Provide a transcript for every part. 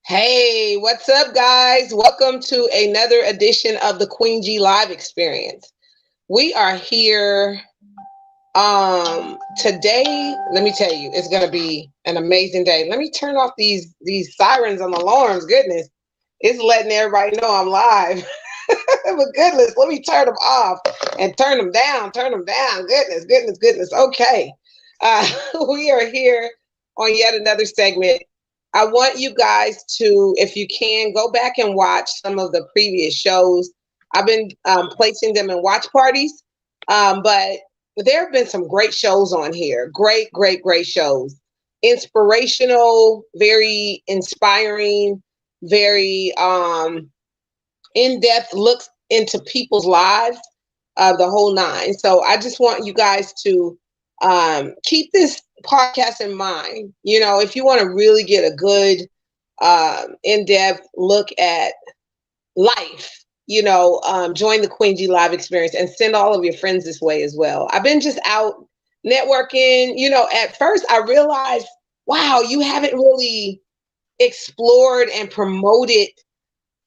Hey, what's up, guys? Welcome to another edition of the Queen G Live Experience. We are here today. Let me tell you, it's gonna be an amazing day. Let me turn off these sirens and alarms. Goodness, it's letting everybody know I'm live. But goodness, let me turn them off and turn them down. Turn them down. Goodness. Okay, uh, we are here on yet another segment. I want you guys to, if you can, go back and watch some of the previous shows. I've been placing them in watch parties, but there have been some great shows on here. Great shows. Inspirational, very inspiring, very in-depth looks into people's lives, the whole nine. So I just want you guys to keep this podcast in mind. You know, if you want to really get a good in-depth look at life, join the Queen G Live Experience and send all of your friends this way as well. I've been just out networking. At first I realized, wow, you haven't really explored and promoted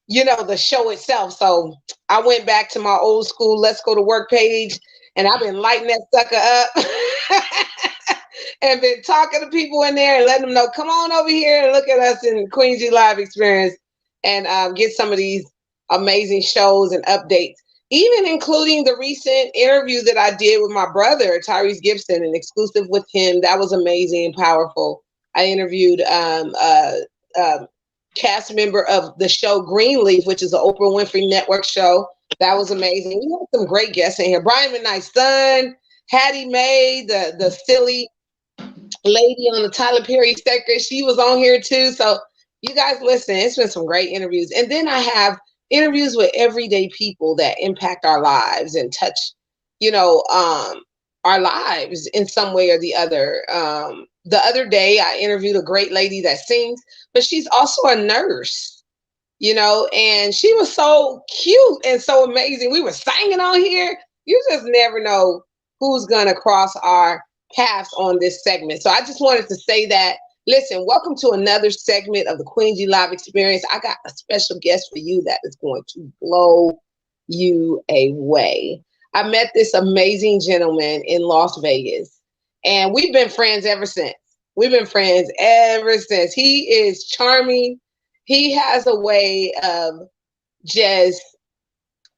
the show itself. So I went back to my old school Let's Go to Work page, and I've been lighting that sucker up and been talking to people in there and letting them know, come on over here and look at us in Queen G Live Experience and get some of these amazing shows and updates, even including the recent interview that I did with my brother, Tyrese Gibson, an exclusive with him. That was amazing and powerful. I interviewed cast member of the show Greenleaf, which is an Oprah Winfrey Network show. That was amazing. We had some great guests in here. Brian McKnight's son, Hattie Mae, the silly lady on the Tyler Perry sticker, she was on here too. So you guys listen, it's been some great interviews. And then I have interviews with everyday people that impact our lives and touch, our lives in some way or the other. The other day I interviewed a great lady that sings, but she's also a nurse, and she was so cute and so amazing. We were singing on here. You just never know who's going to cross our paths on this segment. So I just wanted to say that, listen, welcome to another segment of the Queen G Live Experience. I got a special guest for you that is going to blow you away. I met this amazing gentleman in Las Vegas, and we've been friends ever since. He is charming. He has a way of just,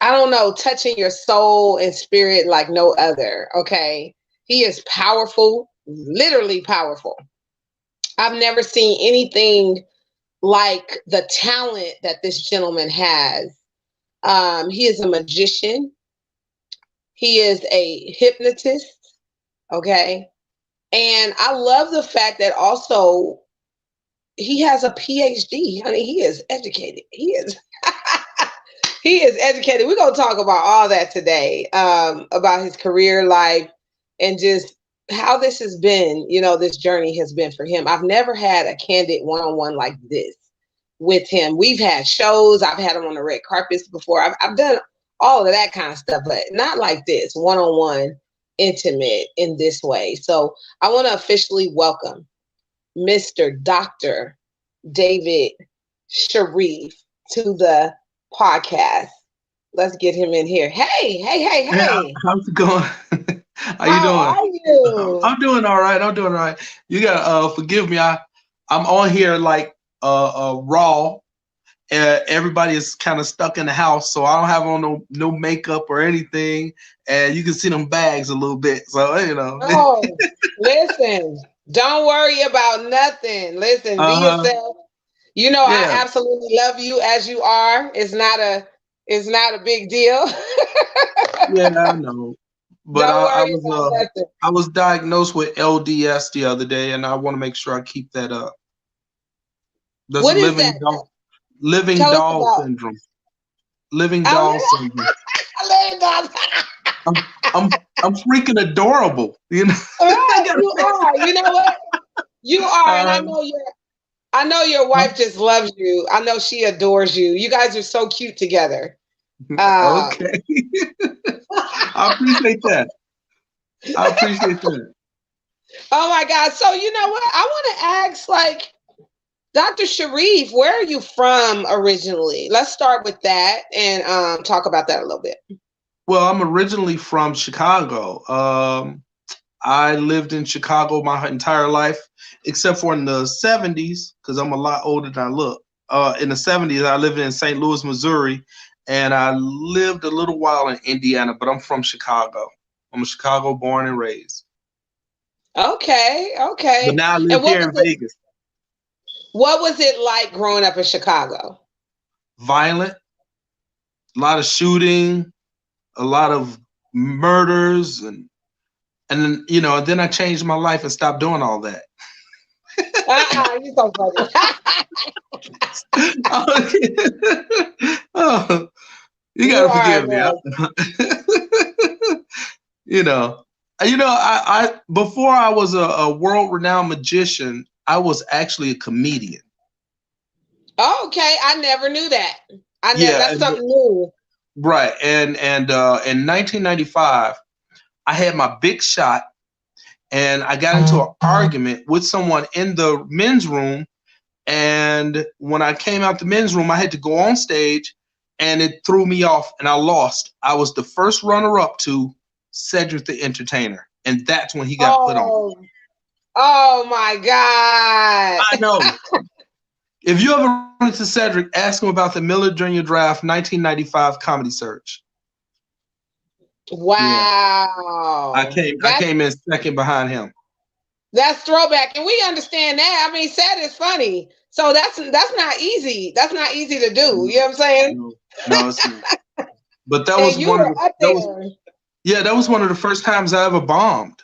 I don't know, touching your soul and spirit like no other, okay? He is powerful, literally powerful. I've never seen anything like the talent that this gentleman has. He is a magician. He is a hypnotist, okay? And I love the fact that also he has a PhD. Honey, he is educated. He is educated. We're going to talk about all that today, about his career life and just how this has been, this journey has been for him. I've never had a candid one-on-one like this with him. We've had shows. I've had him on the red carpets before. I've done all of that kind of stuff, but not like this, one-on-one, intimate in this way. So I want to officially welcome Mr. Dr. David Shareef to the podcast. Let's get him in here. Hey. Yeah, how's it going? How you doing? How are you? I'm doing all right. You gotta forgive me. I'm on here like raw. Everybody is kind of stuck in the house, so I don't have on no makeup or anything, and you can see them bags a little bit. So Oh, listen, don't worry about nothing. Listen, be yourself. Yeah. I absolutely love you as you are. It's not a big deal. Yeah, I know. But I was diagnosed with LDS the other day, and I want to make sure I keep that up. That's What is that? Living doll syndrome. Living doll syndrome. I'm freaking adorable, Right, you are. You know what? You are, and I know your wife just loves you. I know she adores you. You guys are so cute together. Okay. I appreciate that. Oh my God. So you know what? I want to ask, Dr. Shareef, where are you from originally? Let's start with that and talk about that a little bit. Well, I'm originally from Chicago. I lived in Chicago my entire life, except for in the 70s, because I'm a lot older than I look. In the 70s, I lived in St. Louis, Missouri, and I lived a little while in Indiana, but I'm from Chicago. I'm a Chicago born and raised. Okay, But okay. now I live And here in Vegas. what was it like growing up in Chicago? Violent, a lot of shooting, a lot of murders, and then then I changed my life and stopped doing all that. You so funny. Oh, you You gotta are a forgive me. mess. You know, I before I was a world renowned magician, I was actually a comedian. Okay, I never knew that. Yeah, That's something new. right. And in 1995, I had my big shot, and I got into an argument with someone in the men's room. And when I came out the men's room, I had to go on stage, and it threw me off, and I lost. I was the first runner up to Cedric the Entertainer, and that's when he got put on. Oh, oh my I God. know. If you ever run into Cedric, ask him about the Miller Junior Draft 1995 Comedy Search. Yeah, Wow. I came in second behind him. That's throwback. And we understand that. I mean, sad is funny. So that's not easy. That's not easy to do. You know what I'm saying? No, no, it's not. But that was And you one of were the up that was there. yeah, that was one of the first times I ever bombed.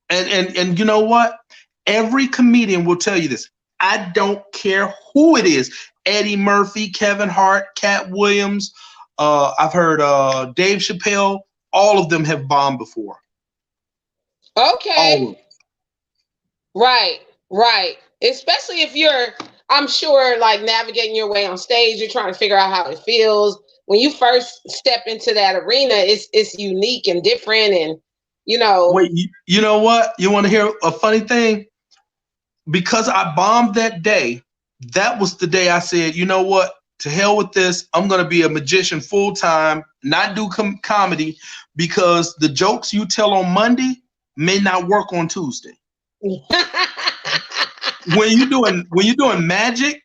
And you know what? Every comedian will tell you this. I don't care who it is. Eddie Murphy, Kevin Hart, Cat Williams. I've heard Dave Chappelle. All of them have bombed before. All of Okay. them. Right. Right. Especially if you're, I'm sure, like navigating your way on stage, you're trying to figure out how it feels. When you first step into that arena, it's unique and different, and you know. Wait, you know what? You want to hear a funny thing? Because I bombed that day, that was the day I said, you know what? To hell with this. I'm going to be a magician full time, not do comedy, because the jokes you tell on Monday may not work on Tuesday. When you're doing magic,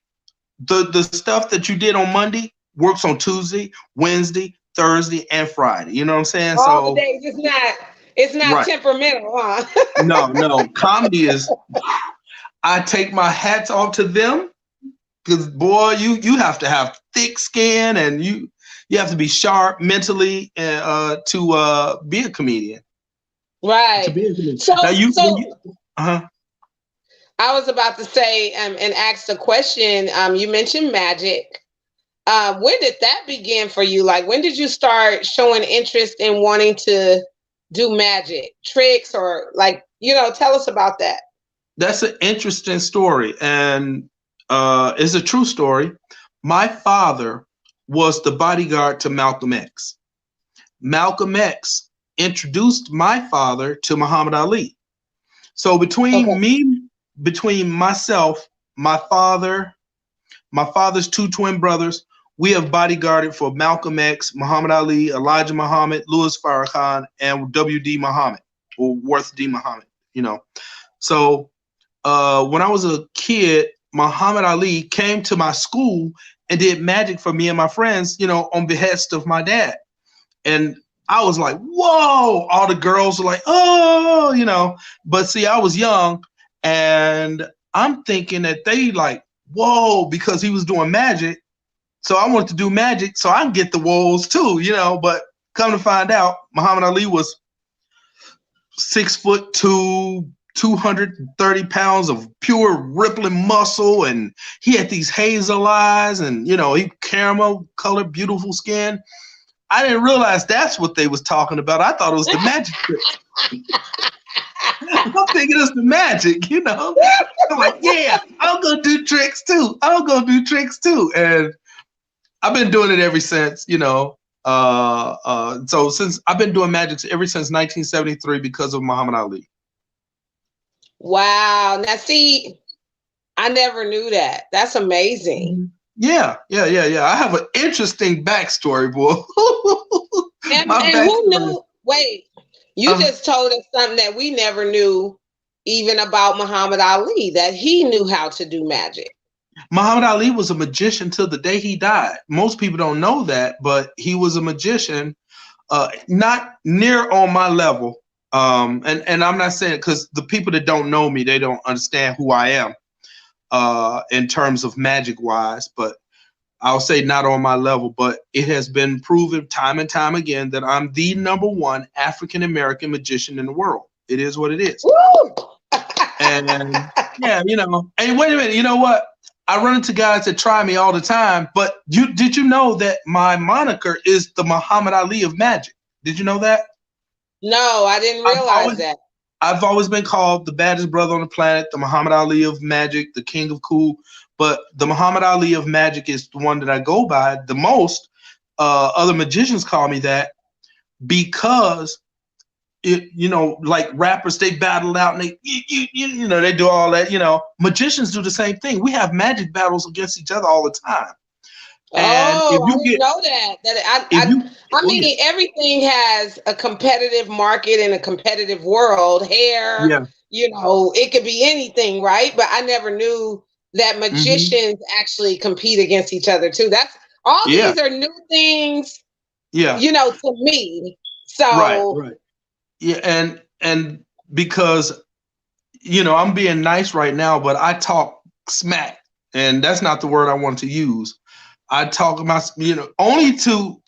the stuff that you did on Monday works on Tuesday, Wednesday, Thursday, and Friday. You know what I'm saying? All the So days, it's not right. temperamental, huh? No. Comedy is, I take my hats off to them, because boy, you have to have thick skin, and you have to be sharp mentally to be a comedian. To Right. be a comedian. So Now so uh-huh. I was about to say and ask the question. You mentioned magic. When did that begin for you? Like, when did you start showing interest in wanting to do magic tricks, or like, tell us about that. That's an interesting story, and it's a true story. My father was the bodyguard to Malcolm X. Malcolm X introduced my father to Muhammad Ali. So Okay. between myself, my father, my father's two twin brothers, we have bodyguarded for Malcolm X, Muhammad Ali, Elijah Muhammad, Louis Farrakhan, and W.D. Muhammad, or Worth D. Muhammad. You know, so when I was a kid, Muhammad Ali came to my school and did magic for me and my friends, on behest of my dad. And I was like, whoa, all the girls were like, oh. But see, I was young, and I'm thinking that they like, whoa, because he was doing magic. So I wanted to do magic so I can get the whoas too. But come to find out, Muhammad Ali was 6'2", 230 pounds of pure rippling muscle, and he had these hazel eyes, and he caramel colored, beautiful skin. I didn't realize that's what they was talking about. I thought it was the magic trick. I'm thinking it's the magic. I'm like, yeah, I'm gonna do tricks too. And I've been doing it ever since. So since I've been doing magic ever since 1973 because of Muhammad Ali. Wow. Now, see, I never knew that. That's amazing. Mhm. Yeah, yeah, yeah, yeah. I have an interesting backstory, boy. My And who backstory. knew? Wait, you Uh, just told us something that we never knew even about Muhammad Ali, that he knew how to do magic. Muhammad Ali was a magician till the day he died. Most people don't know that, but he was a magician, not near on my level. And I'm not saying because the people that don't know me, they don't understand who I am in terms of magic wise. But I'll say not on my level, but it has been proven time and time again that I'm the number one African American magician in the world. It is what it is. Woo! And yeah, and wait a minute, you know what? I run into guys that try me all the time, but did you know that my moniker is the Muhammad Ali of magic? Did you know that? No, I didn't I've realize always that. I've always been called the baddest brother on the planet, the Muhammad Ali of magic, the king of cool. But the Muhammad Ali of magic is the one that I go by the most. Other magicians call me that because like rappers, they battle out and they do all that. Magicians do the same thing. We have magic battles against each other all the time. And Oh, I didn't know that. if you, I oh yeah, mean, everything has a competitive market and a competitive world. Hair, yeah, it could be anything, right? But I never knew that hmm, magicians actually compete against each other too. That's all yeah, these are new things, yeah, to me. right, So, right, yeah, and because I'm being nice right now, but I talk smack, and that's not the word I want to use. I talk about, only to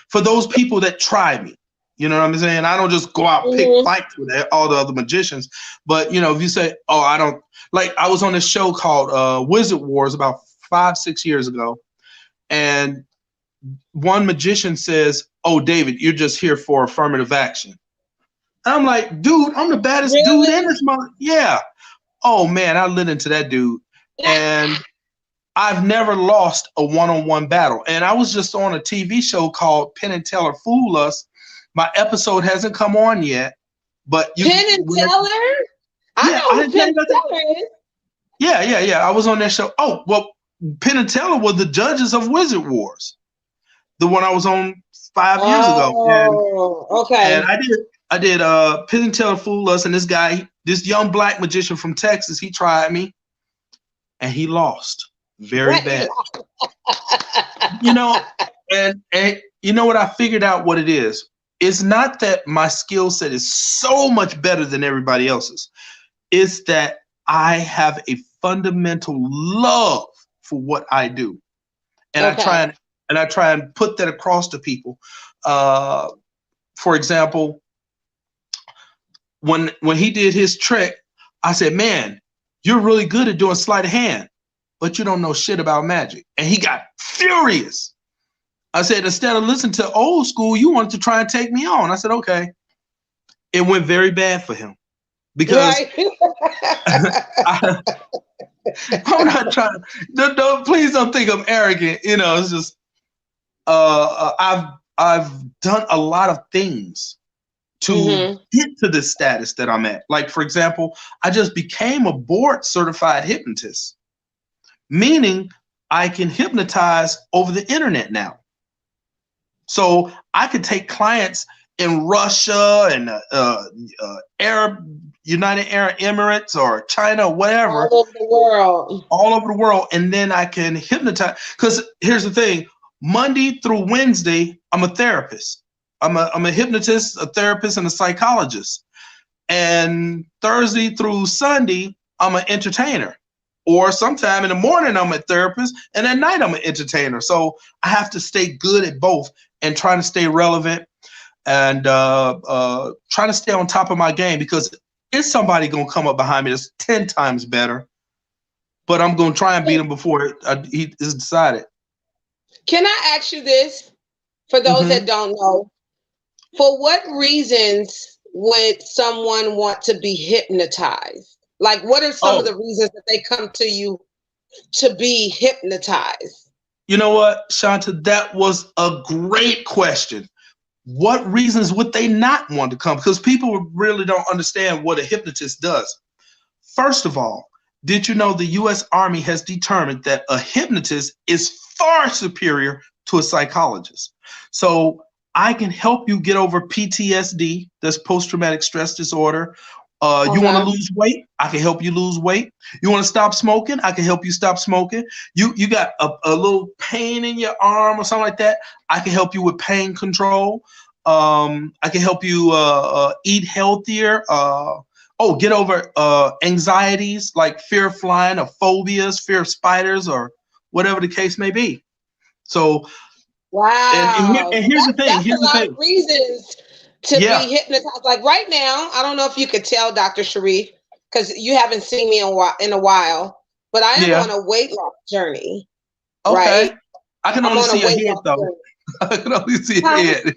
for those people that try me. You know what I'm saying? I don't just go out and pick mhm. fights with all the other magicians. But if you say, "Oh, I don't," like I was on this show called Wizard Wars about 5, 6 years ago, and one magician says, "Oh, David, you're just here for affirmative action." I'm like, dude, I'm the baddest dude in Really? this month. Yeah. Oh man, I lit into that dude, and I've never lost a one-on-one battle. And I was just on a TV show called Penn and Teller Fool Us. My episode hasn't come on yet, but Penn and Teller? I yeah, I know who didn't tell Penn you and about that. Teller is. Yeah, yeah, yeah. I was on that show. Oh, well, Penn and Teller were the judges of Wizard Wars, the one I was on 5 years ago, Oh, and okay. I did Penn and Teller Fool Us, and this guy, this young black magician from Texas, he tried me, and he lost very What? bad. You know, and you know what, I figured out what it is. It's not that my skill set is so much better than everybody else's. It's that I have a fundamental love for what I do. And I try Okay. and put that across to people. Uh, for example, when he did his trick, I said, "Man, you're really good at doing sleight of hand, but you don't know shit about magic." And he got furious. I said, "Instead of listening to old school, you wanted to try and take me on." I said, "Okay." It went very bad for him because Right. I, I'm not trying. Don't please don't think I'm arrogant. It's just I've done a lot of things to Hmm. get to the status that I'm at. Like for example, I just became a board certified hypnotist, meaning I can hypnotize over the internet now. So I could take clients in Russia and Arab United Arab Emirates or China, All whatever, over the world. all over the world, and then I can hypnotize. Because here's the thing: Monday through Wednesday, I'm a therapist. I'm a hypnotist, a therapist, and a psychologist. And Thursday through Sunday, I'm an entertainer. Or sometime in the morning, I'm a therapist, and at night, I'm an entertainer. So I have to stay good at both and trying to stay relevant and trying to stay on top of my game because it's somebody going to come up behind me that's 10 times better, but I'm going to try and beat him before he is decided. Can I ask you this for those that Hmm. don't know? For what reasons would someone want to be hypnotized? Like, what are some of Oh, the reasons that they come to you to be hypnotized? you know what, Shanta? That was a great question. What reasons would they not want to come? Because people really don't understand what a hypnotist does. First of all, Did you know the U.S. Army has determined that a hypnotist is far superior to a psychologist? So I can help you get over PTSD, that's post traumatic stress disorder. You want to Okay. lose weight? I can help you lose weight. You want to stop smoking? I can help you stop smoking. You got a little pain in your arm or something like that? I can help you with pain control. I can help you eat healthier. Get over anxieties like fear of flying or phobias, fear of spiders, or whatever the case may be. So, Wow. and So here's the thing. that's Here's a the lot of thing. reasons to Yeah, be hypnotized. Like right now, I don't know if you could tell, Dr. Shareef, because you haven't seen me in a while, but I am yeah. on a weight loss journey, Okay. right? I can I'm only on see a your weight head loss though. journey. I can only see your Huh? head.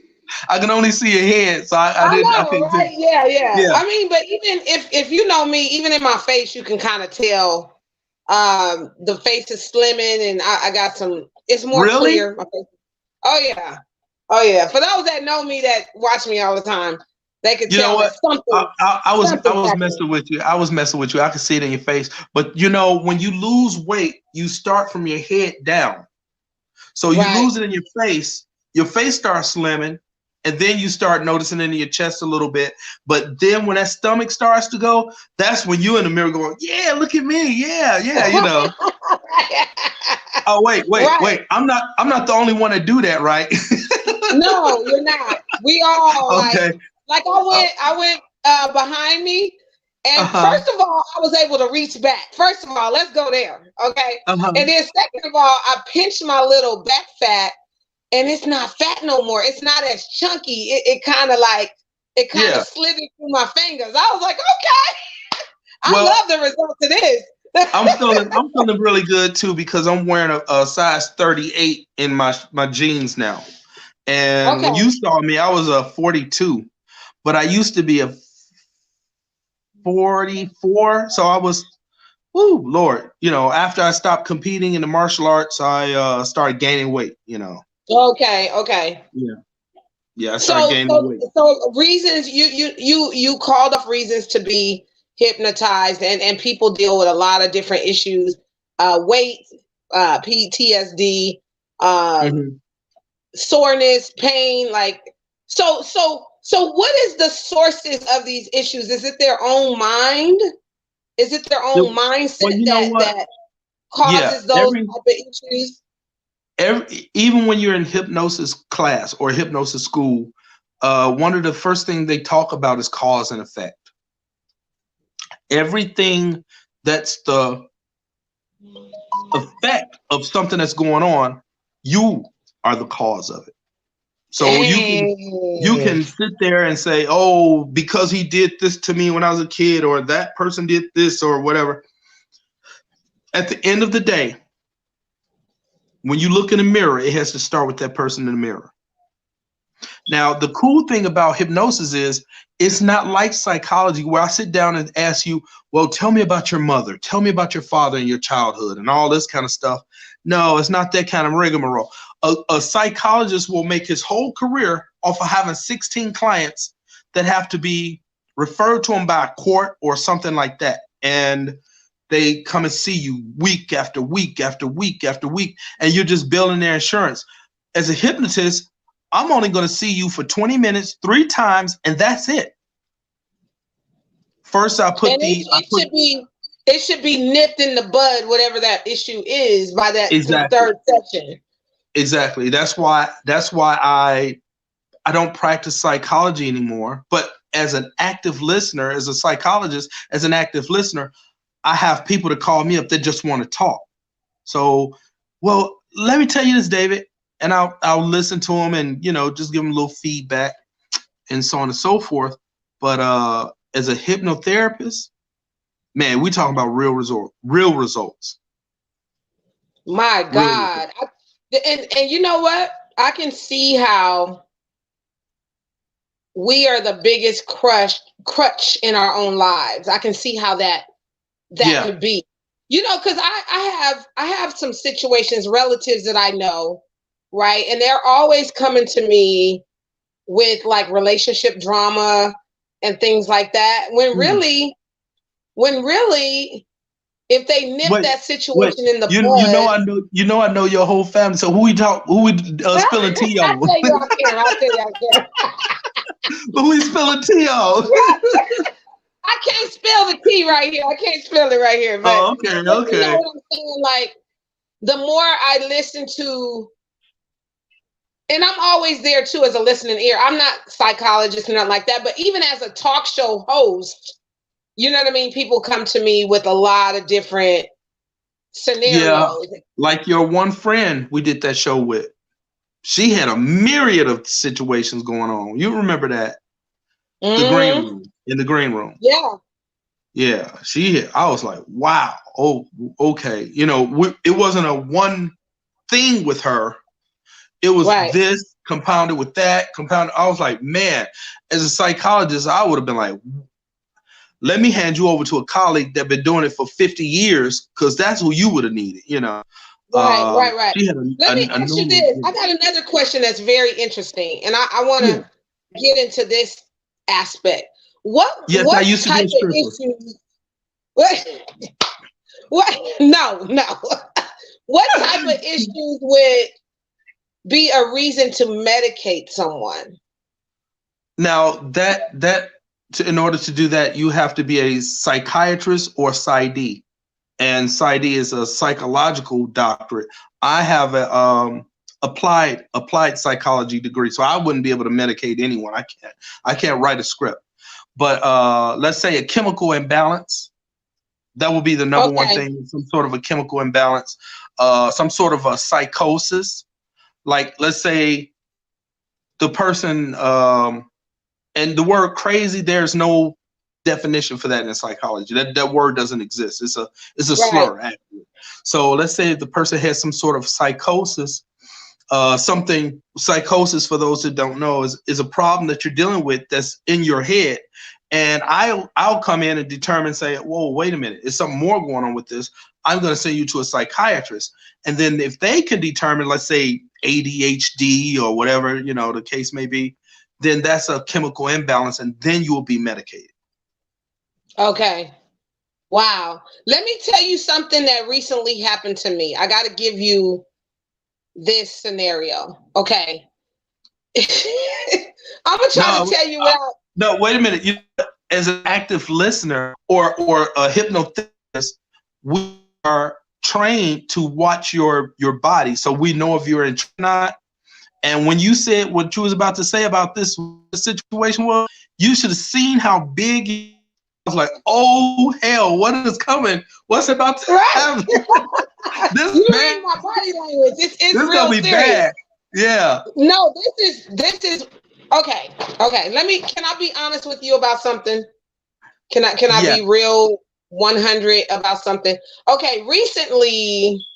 I can only see your head, so I I didn't. I know, couldn't see. right? Yeah, yeah. Yeah. I mean, but even if you know me, even in my face, you can kind of tell the face is slimming, and I got some. It's more Really? clear. My face. Oh yeah, oh yeah. For those that know me, that watch me all the time, they could You know tell that what? I something's was happening. messing with you. I was messing with you. I could see it in your face. But you know, when you lose weight, you start from your head down. So you Right. lose it in your face starts slimming, and then you start noticing it in your chest a little bit. But then when that stomach starts to go, that's when you in the mirror going, yeah, look at me. Yeah, yeah, you know. Oh, Right. wait. I'm not the only one to do that, right? No, you're not. We all Okay. like Uh, I went behind me, and uh-huh. first of all, I was able to reach back. First of all, let's go there. Okay. Uh-huh. And then second of all, I pinched my little back fat, and it's not fat no more. It's not as chunky. It kind of Yeah. slithered through my fingers. I was like, okay, I Well, love the results of this. I'm feeling really good too because I'm wearing a size 38 in my jeans now. And when Okay. you saw me, I was a 42, but I used to be a 44. So I was, whoo, Lord, after I stopped competing in the martial arts, I started gaining weight. Okay. Okay. Yeah, yeah, I started So gaining so weight. so reasons you called off reasons to be hypnotized, and people deal with a lot of different issues, weight, PTSD, um, Hmm. soreness, pain, so what is the sources of these issues? Is it their own mind? Is it their own Well, mindset you know what? that Yeah, causes those type of issues? even when you're in hypnosis class or hypnosis school, one of the first things they talk about is cause and effect. Everything that's the effect of something that's going on, you are the cause of it. So you can Dang. sit there and say, "Oh, because he did this to me when I was a kid, or that person did this, or whatever." At the end of the day, when you look in the mirror, it has to start with that person in the mirror. Now, the cool thing about hypnosis is it's not like psychology where I sit down and ask you, well, tell me about your mother, tell me about your father and your childhood and all this kind of stuff. No, it's not that kind of rigmarole. A psychologist will make his whole career off of having 16 clients that have to be referred to him by a court or something like that. And they come and see you week after week after week after week, and you're just billing their insurance. As a hypnotist, I'm only going to see you for 20 minutes, 3 times, and that's it. First, And it should be nipped in the bud, whatever that issue is, by the exactly, third session. exactly. That's why I don't practice psychology anymore. But as an active listener, as a psychologist, as an active listener, I have people to call me up that just want to talk. So, well, let me tell you this, David, and I'll listen to them and just give them a little feedback and so on and so forth. But as a hypnotherapist, man, we talking about real results, My real results. God. And you know what? I can see how we are the biggest crutch in our own lives. I can see how that Yeah. could be. Because I have some situations, relatives that I know, right? And they're always coming to me with like relationship drama and things like that. When Mm. really if they nip Wait, that wait. situation in the I bud. know I know your whole family. So who we spilling tea I'll on? tell you I can. I'll tell you I can. Who we spilling tea on? I can't spill the tea right here. I can't spill it right here. But, Oh, okay, but you know okay. what I'm saying? Like, the more I listen to, and I'm always there too as a listening ear. I'm not psychologist and nothing like that, but even as a talk show host, you know what I mean? People come to me with a lot of different Yeah, scenarios. like your one friend we did that show with. She had a myriad of situations going on. You remember that? The green Hmm. room. In the green room. Yeah. Yeah, I was like, wow. Oh, okay. It wasn't a one thing with her. It was Right. this compounded with that, compounded. I was like, man, as a psychologist, I would have been like, let me hand you over to a colleague that been doing it for 50 years, because that's who you would have needed. Right. Right. Right. She had Let me a ask you normal. this. I got another question that's very interesting, and I want Yeah. to get into this aspect. What Yes, I what used to be type a of stripper. issues? What what? No, no. What type of issues would be a reason to medicate someone? Now in order to do that, you have to be a psychiatrist or PsyD, and PsyD is a psychological doctorate. I have a applied psychology degree, so I wouldn't be able to medicate anyone. I can't write a script. But let's say a chemical imbalance, that would be the number one Okay. thing. Some sort of a chemical imbalance, some sort of a psychosis. Like, let's say the person, and the word crazy, there's no definition for that in psychology. That word doesn't exist. It's a Right. slur, actually. So let's say if the person has some sort of psychosis. Psychosis, for those who don't know, is a problem that you're dealing with that's in your head. And I'll come in and determine, say, whoa, wait a minute, there's something more going on with this. I'm going to send you to a psychiatrist. And then if they can determine, let's say, ADHD or whatever, the case may be, then that's a chemical imbalance, and then you will be medicated. Okay. Wow. Let me tell you something that recently happened to me. I got to give you this scenario. Okay. I'm gonna try to No, tell you what. no, wait a minute. As an active listener or a hypnotherapist, we are trained to watch your body, so we know if you're in not. And when you said what you was about to say about this situation, was you should have seen how big. I was like, oh hell, what is coming? What's about to happen? This You bad. read my body language. It's This real gonna be serious. bad. Yeah. No, this is okay. Okay. Can I be honest with you about something? Can I Yeah. be real 100 about something? Okay, recently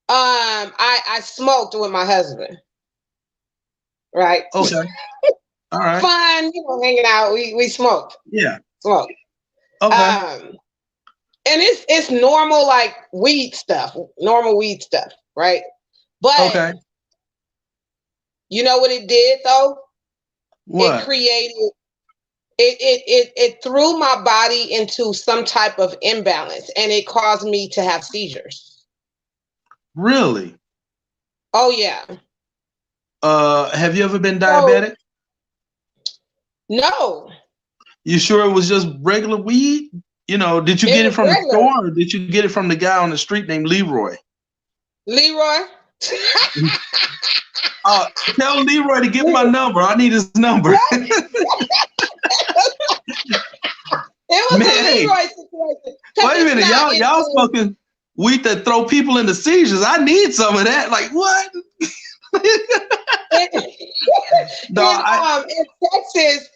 I smoked with my husband. Right? Okay. All right. Fun, hanging out. We smoked. Yeah. Smoked. Okay. And it's normal, like normal weed stuff, right? But Okay. you know what it did though? What? It created it threw my body into some type of imbalance, and it caused me to have seizures. Really? Oh yeah. Have you ever been So diabetic? no, You sure it was just regular weed? Did you it get it was from the regular. store, or did you get it from the guy on the street named Leroy? Leroy. Tell Leroy to get my number. I need his number. It was Man, a Leroy situation. Wait a minute, y'all smoking weed that throw people into seizures. I need some of that. Like what? In Texas,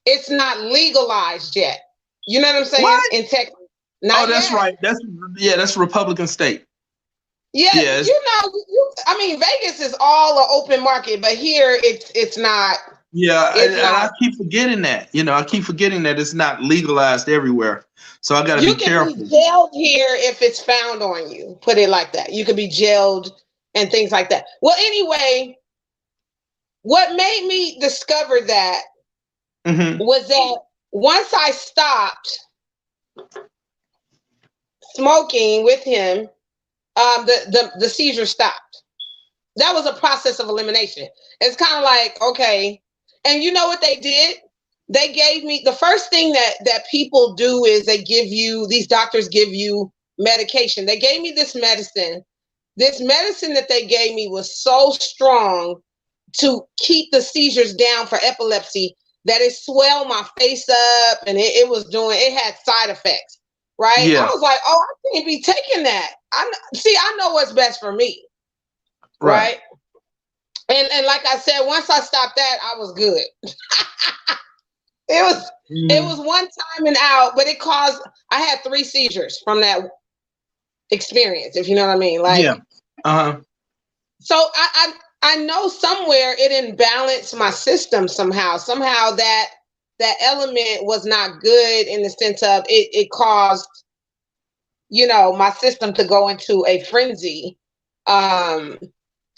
it's not legalized yet. You know what I'm saying? What? In Texas, not that's yet. right. That's a Republican state. Yeah, Yes. I mean, Vegas is all an open market, but here it's not. Yeah, and I keep forgetting that. I keep forgetting that it's not legalized everywhere. So I got to be careful. You can be jailed here if it's found on you. Put it like that. You could be jailed and things like that. Well, anyway, what made me discover that was that once I stopped smoking with him, the seizure stopped. That was a process of elimination. It's kind of like, okay. And you know what they did? They gave me the first thing that people do is these doctors give you medication. They gave me this medicine. This medicine that they gave me was so strong to keep the seizures down for epilepsy that it swelled my face up, and it had side effects. Right? I Yeah. was like, oh, I can't be taking that. I know what's best for me. Right. Right? And like I said, once I stopped that, I was good. It was one time and out, but I had 3 seizures from that experience, if you know what I mean. Like, Yeah. Uh-huh. so I know somewhere it imbalanced my system somehow. Somehow that element was not good in the sense of it caused, my system to go into a frenzy.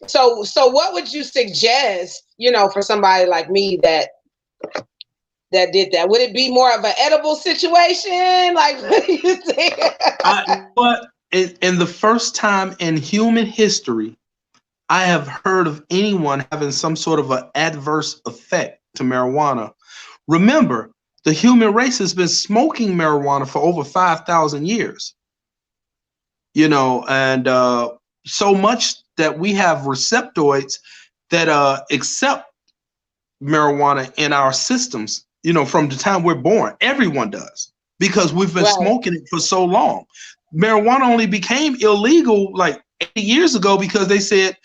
So what would you suggest, for somebody like me that did that? Would it be more of an edible situation? Like, what do you think? But in the first time in human history, I have heard of anyone having some sort of an adverse effect to marijuana. Remember, the human race has been smoking marijuana for over 5,000 years. And so much that we have receptoids that accept marijuana in our systems, from the time we're born. Everyone does, because we've been Right. smoking it for so long. Marijuana only became illegal like 80 years ago because they said,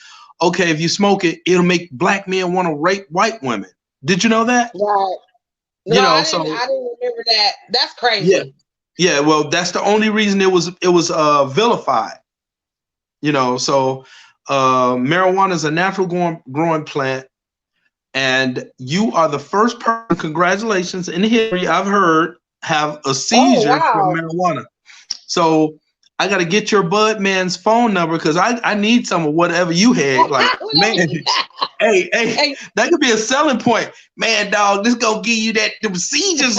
okay, if you smoke it, it'll make black men want to rape white women. Did you know that? Right. No, I didn't remember that. That's Yeah. crazy. Yeah, well, that's the only reason it was vilified. So marijuana is a natural growing plant, and you are the first person, congratulations, in history I've heard have a Oh, seizure from wow. marijuana. So I got to get your bud man's phone number because I need some of whatever you had. Like, man, hey, Hey, that could be a selling point. Man, dog, this gonna give you that the seizures.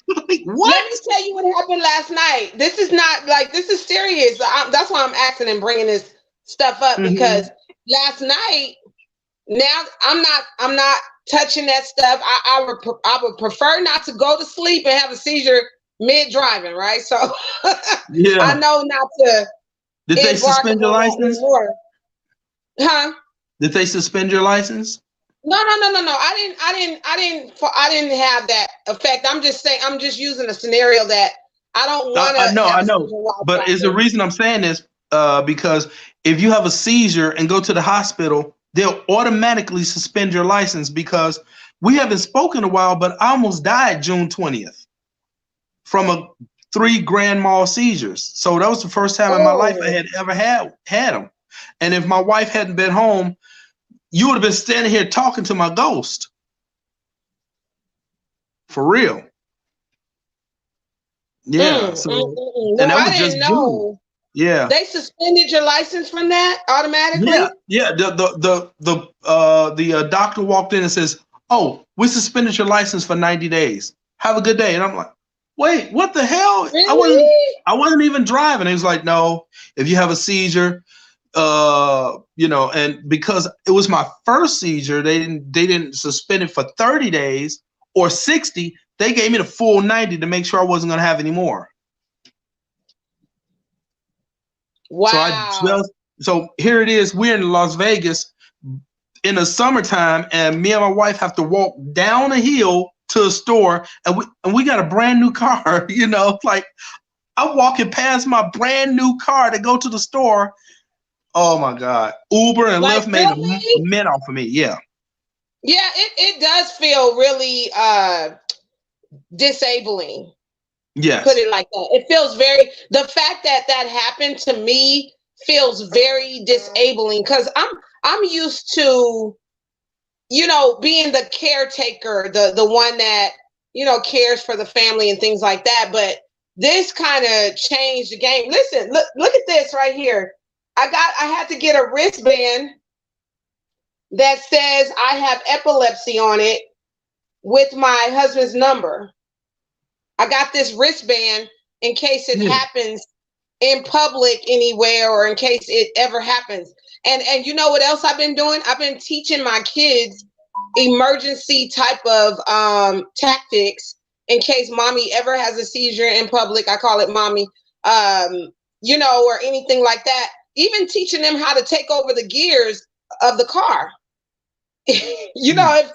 Like, what? let me tell you what happened last night. This is serious. That's why I'm asking and bringing this stuff up, because last night, now I'm not touching that stuff. I would prefer not to go to sleep and have a seizure mid driving, right? So I Yeah. know not to Did they embark suspend your upon that license? anymore. Huh? Did they suspend your license? No. I didn't have that effect. I'm just saying. I'm just using a scenario that I don't want I to know, have I a know. seizure while But is the driving. reason I'm saying this because if you have a seizure and go to the hospital, they'll automatically suspend your license because we haven't spoken a while, but I almost died June 20th from a 3 grand mal seizures. So that was the first time in my life I Oh, had ever had them. And if my wife hadn't been home, you would have been standing here talking to my ghost. For real. Yeah. So, no, and that I was just didn't June. know. Yeah. They suspended your license from that Yeah. automatically. Yeah. The doctor walked in and says, "Oh, we suspended your license for 90 days. Have a good day." And I'm like, "Wait, what the hell? Really? I wasn't even driving." He was like, "No, if you have a seizure, and because it was my first seizure, they didn't suspend it for 30 days or 60. They gave me the full 90 to make sure I wasn't going to have any more." So Wow. so here it is. We're in Las Vegas in the summertime, and me and my wife have to walk down a hill to a store, and we got a brand new car. Like I'm walking past my brand new car to go to the store. Oh my God. Uber and Like, Lyft made a really? mint off of me. Yeah. Yeah, it does feel really disabling. Put Yes. it like that. It feels the fact that happened to me feels very disabling, because I'm used to, being the caretaker, the one that, cares for the family and things like that. But this kind of changed the game. Listen, look at this right here. I had to get a wristband that says I have epilepsy on it with my husband's number. I got this wristband in case it Yeah. happens in public anywhere, or in case it ever happens. And you know what else I've been doing? I've been teaching my kids emergency type of tactics in case mommy ever has a seizure in public. I call it mommy, you know, or anything like that. Even teaching them how to take over the gears of the car. You know, Mm. if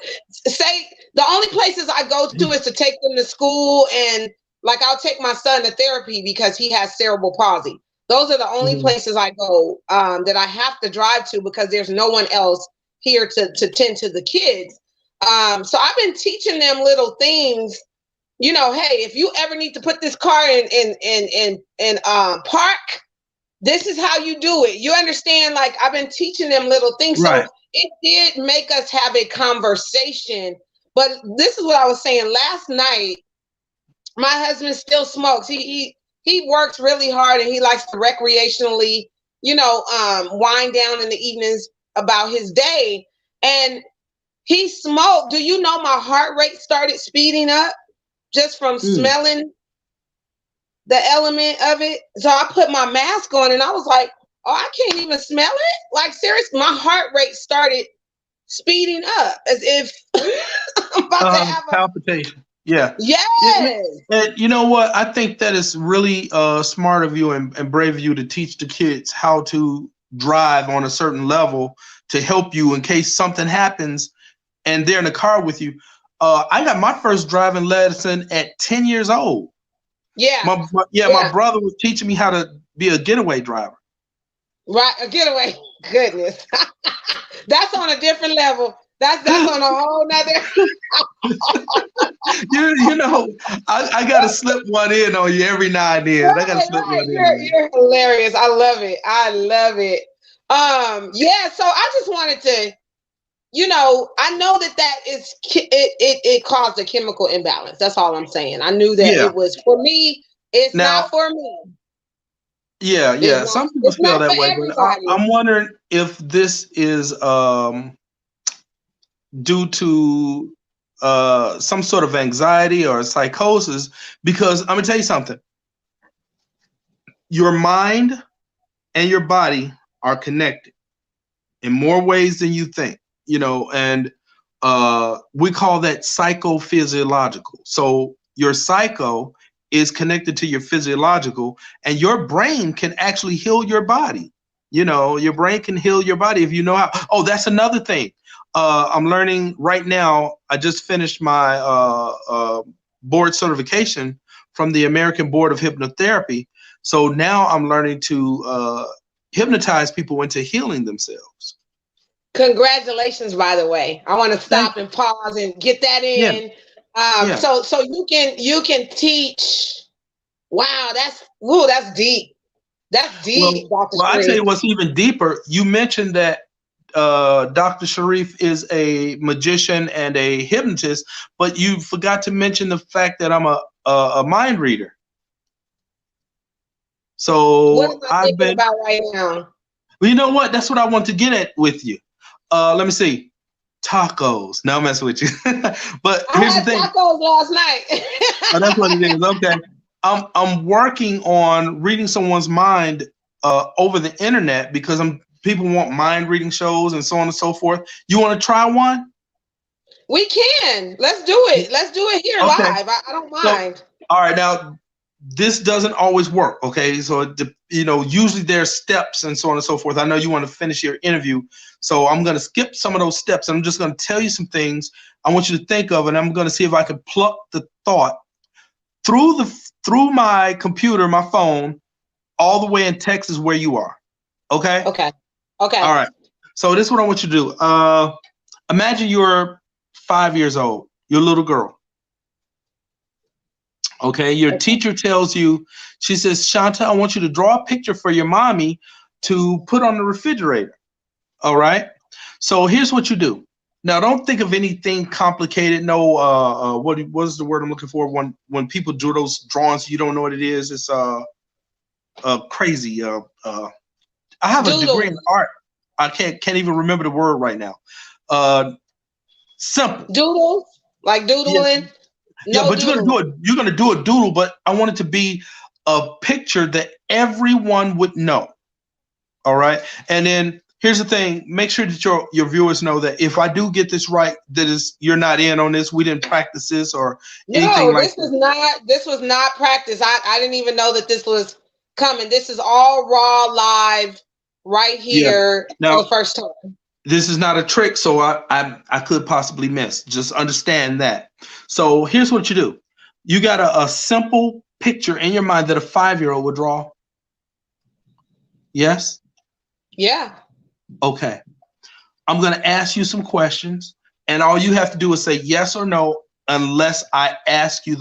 say the only places I go to is to take them to school, and like I'll take my son to therapy because he has cerebral palsy. Those are the only Mhm. places I go that I have to drive to because there's no one else here to tend to the kids. So I've been teaching them little things. You know, hey, if you ever need to put this car in park, this is how you do it. You understand? Like I've been teaching them little things. So Right. it did make us have a conversation. But this is what I was saying last night. My husband still smokes. He works really hard and he likes to recreationally, you know, wind down in the evenings about his day. And he smoked. Do you know my heart rate started speeding up just from Mm. smelling the element of it? So I put my mask on and I was like, oh, I can't even smell it. Like, seriously, my heart rate started speeding up as if I'm about to have a Palpitation. Yeah. yes. And you know what? I think that is really smart of you and brave of you to teach the kids how to drive on a certain level to help you in case something happens and they're in the car with you. I got my first driving lesson at 10 years old. Yeah. My Yeah. brother was teaching me how to be a getaway driver. Right. A getaway. Goodness. That's on a different level. That's on a whole nother. You know, I gotta slip one in on you every now and then. I gotta Right, slip right. one in on you. You're hilarious. I love it. I love it. Yeah, so I just wanted to, you know, I know that it caused a chemical imbalance. That's all I'm saying. I knew that Yeah. it was for me. It's not Now, for me. yeah, It's yeah. not. Some people It's feel not for that way, but everybody. I'm wondering if this is due to some sort of anxiety or psychosis. Because I'm gonna tell you something. Your mind and your body are connected in more ways than you think, you know, and we call that psychophysiological. So your psycho is connected to your physiological, and your brain can actually heal your body. You know, your brain can heal your body if you know how. Oh, that's another thing. I'm learning right now. I just finished my board certification from the American Board of Hypnotherapy. So now I'm learning to hypnotize people into healing themselves. Congratulations, by the way. I want to Thank stop and pause and get that Yeah, in. yeah. So you can teach. Wow, that's deep. That's deep, Dr. Well, I tell Shareef. you what's even deeper. You mentioned that Dr. Shareef is a magician and a hypnotist, but you forgot to mention the fact that I'm a mind reader. What am So I I've thinking been. about right now? Well, you know what? That's what I want to get at with you. Let me see. Tacos. No, I'm messing with you. But I here's the had thing. tacos last night. Oh, that's what it is. Okay. I'm working on reading someone's mind over the internet because people want mind reading shows and so on and so forth. You want to try one? We can. Let's do it. Let's do it here Okay. live. I don't So, mind. all right. Now, this doesn't always work. Okay. So, you know, usually there's steps and so on and so forth. I know you want to finish your interview. So, I'm going to skip some of those steps. I'm just going to tell you some things I want you to think of, and I'm going to see if I can pluck the thought through my computer, my phone, all the way in Texas where you are. Okay? Okay. All Okay. right. So this is what I want you to do. Imagine you're 5 years old. You're a little girl. Okay. Your Okay. teacher tells you, she says, Shanta, I want you to draw a picture for your mommy to put on the refrigerator. All right. So here's what you do. Now, don't think of anything complicated. No, what is the word I'm looking for? When people do those drawings, you don't know what it is. It's crazy. I have a degree Doodle. in art. I can't even remember the word right now. Uh, simple. Doodle. Like Yeah, doodling. Yeah, No but doodling. you're gonna do a doodle, but I want it to be a picture that everyone would know. All right. And then here's the thing: make sure that your viewers know that if I do get this right, that is you're not in on this. We didn't practice this or anything No, like this that. is not. This was not practice. I didn't even know that this was coming. This is all raw, live, right Yeah. here for the Now first time. this is not a trick, so I could possibly miss. Just understand that. So here's what you do: you got a simple picture in your mind that a 5-year-old would draw. Yes. Yeah. Okay. I'm going to ask you some questions, and all you have to do is say yes or no, unless I ask you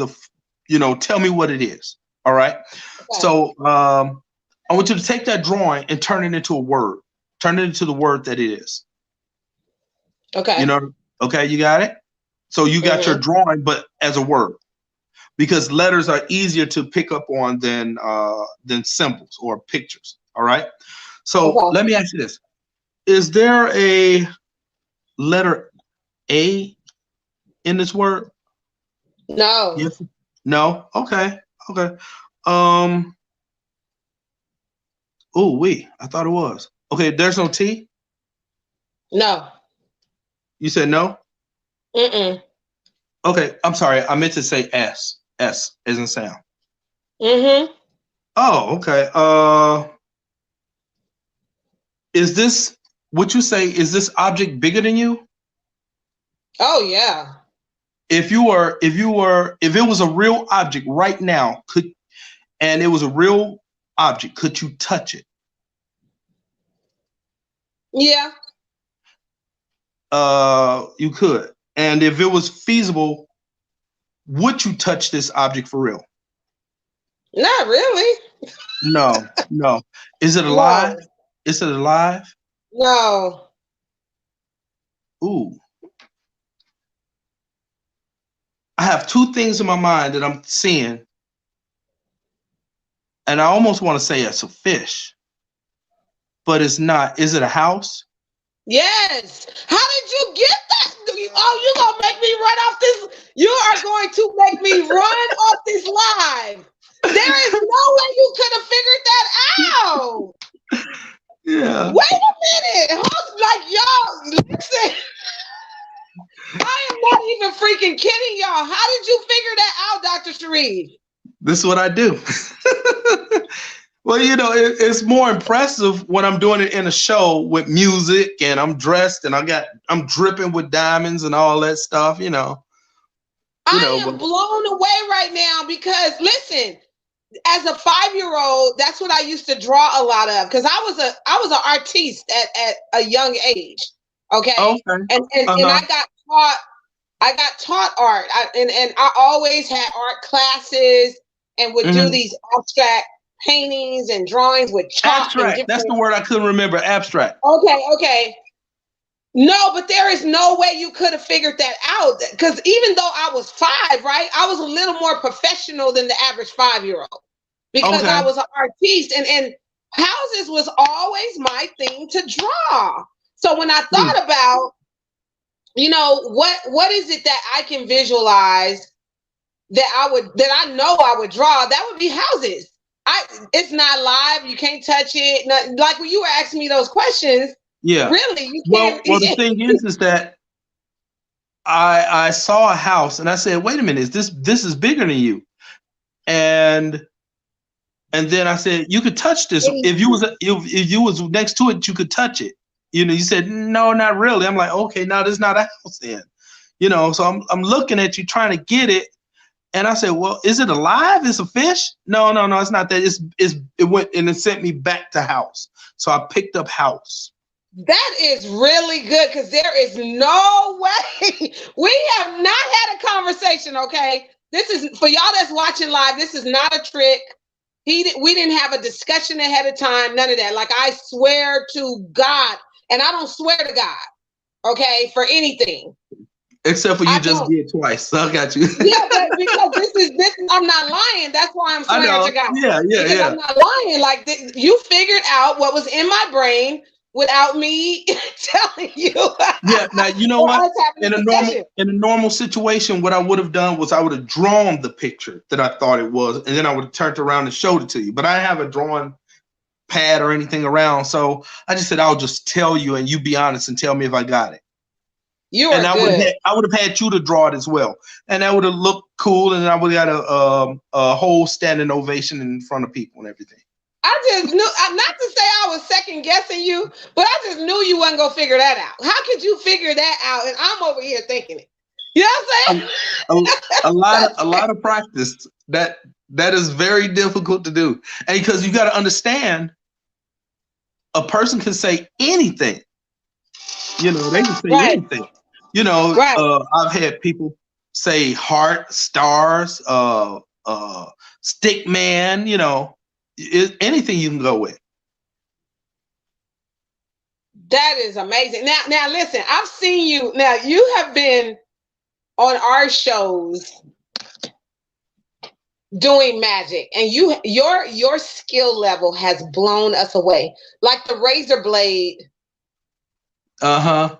tell me what it is. All right. Okay. So I want you to take that drawing and turn it into a word. Turn it into the word that it is. You Okay. know, okay, you got it? So you got your Mm-hmm. drawing, but as a word, because letters are easier to pick up on than symbols or pictures. All right. So Okay. let me ask you this: is there a letter A in this word? No. Yes. No. Okay. Okay. Um. Oh, I thought it was. Okay. There's no T. No. You said no. Mm-mm. Okay. I'm sorry. I meant to say S. S as in Sam. Mm-hmm. Oh. Okay. Is this what you say? Is this object bigger than you? Oh yeah. If it was a real object right now, and it was a real object, could you touch it? Yeah. You could. And if it was feasible, would you touch this object for real? Not really. No, no. Is it alive? No. Is it alive? No. Ooh. I have two things in my mind that I'm seeing, and I almost want to say it's a fish, but it's not. Is it a house? Yes. How did you get that? Oh, you gonna make me run off this? You are going to make me run off this live. There is no way you could have figured that out. Yeah. Wait a minute. Like y'all, listen. I am not even freaking kidding y'all. How did you figure that out, Dr. Shareef? This is what I do. Well, it's more impressive when I'm doing it in a show with music and I'm dressed and I'm dripping with diamonds and all that stuff, I but am blown away right now because listen, as a 5-year-old, that's what I used to draw a lot of because I was an artiste at a young age. Okay. okay. And Uh-huh. I got taught art. And I always had art classes and would do Hmm. these abstract paintings and drawings with chalk and Abstract. That's different. the word I couldn't remember. Abstract. Okay. No, but there is no way you could have figured that out. Because even though I was 5, right, I was a little more professional than the average 5-year-old because Okay. I was an artiste and houses was always my thing to draw. So when I Hmm. thought about, what is it that I can visualize that I know I would draw, that would be houses. It's not live, you can't touch it. Like when you were asking me those questions, Yeah. really, you Well, can't. the thing is that I saw a house and I said, wait a minute, this is bigger than you. And then I said, you could touch this. If you was next to it, you could touch it. You said, no, not really. I'm like, okay, now there's not a house then. So I'm looking at you trying to get it. And I said, well, is it alive? It's a fish? No, it's not that. It went and it sent me back to house. So I picked up house. That is really good because there is no way we have not had a conversation. Okay, this is for y'all that's watching live. This is not a trick. We didn't have a discussion ahead of time. None of that. Like I swear to God, and I don't swear to God. Okay, for anything. Except for you I just don't. did twice. So I got you. Yeah, but because this I'm not lying. That's why I'm I swearing know. to God. Yeah. Because I'm not lying. Like you figured out what was in my brain without me telling you Yeah. Now you know or what? us having a discussion. In a normal situation, what I would have done was I would have drawn the picture that I thought it was, and then I would have turned around and showed it to you. But I have a drawing pad or anything around, so I just said I'll just tell you, and you be honest and tell me if I got it. You And are good. I would have had you to draw it as well, and that would have looked cool, and I would have got a whole standing ovation in front of people and everything. I just knew, not to say I was second guessing you, but I just knew you wasn't gonna figure that out. How could you figure that out? And I'm over here thinking it. You know what I'm saying? A lot of practice. That is very difficult to do, and because you got to understand, a person can say anything. You know, they can say Right, anything. You know, right. I've had people say heart, stars, stick man. You know, anything you can go with. That is amazing. Now listen, I've seen you. Now you have been on our shows doing magic, and your skill level has blown us away. Like the razor blade, Uh-huh.